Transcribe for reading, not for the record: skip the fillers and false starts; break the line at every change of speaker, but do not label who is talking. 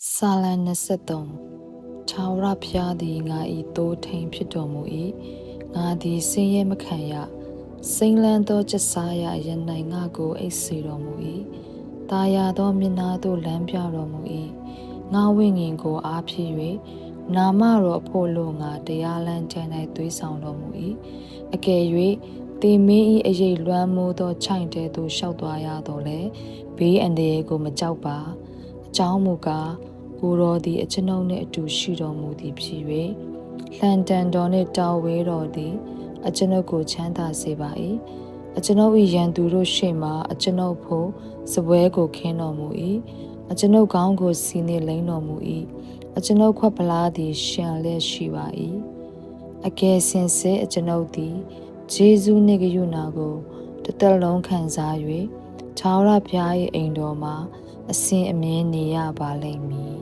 စာလံ23ထာဝရဘုရားသည်ငါ၏သိုးထိန်ဖြစ်တော်မူ၏ငါသည်ဆင်းရဲမခံရစိမ့်လန်းသောကျစားရယ၌ငါကိုအိပ်စေတော်မူ၏တာယာသောမျက်နာသို့လမ်းပြတော်မူ၏ငါဝိညာဉ်ကိုအားဖြစ်၍နာမတော်အဖို့လို့ငါတရားလမ်းကျမ်း၌သွေးဆောင်တော်မူ၏အကယ်၍တေမင်း၏အရေးလွှမ်းမိုးသောခြိုင်တဲသို့ရှောက်သွားရတော်လဲဘေးအန္တရာယ်ကိုမကြောက်ပါအကြောင်းမူကားကိုယ်တော်သည်အကျွန်ုပ်နှင့်အတူရှိတော်မူသည်ဖြစ်၍လှန်တန်တော်နှင့်တောင်းဝဲတော်သည်အကျွန်ုပ်ကိုချမ်းသာစေပါ၏အကျွန်ုပ်၏ရန်သူတို့ရှေ့မှအကျွန်ုပ်ဖို့စပွဲကိုခင်းတော်မူ၏အကျွန်ုပ်ကောင်းကိုစီနေလိမ့်တော်မူ၏အကျွန်ုပ်ခွက်ပလားသည်ရှံလျက်ရှိပါ၏အကယ်စင်စစ်အကျွန်ုပ်သည်ဂျေဇုနှင့်ဂရုဏာကိုတစ်သက်လုံးခံစား၍ထာဝရဘုရား၏အိမ်တော်မှာအစဉ်အမြဲနေရပါလိမ့်မည်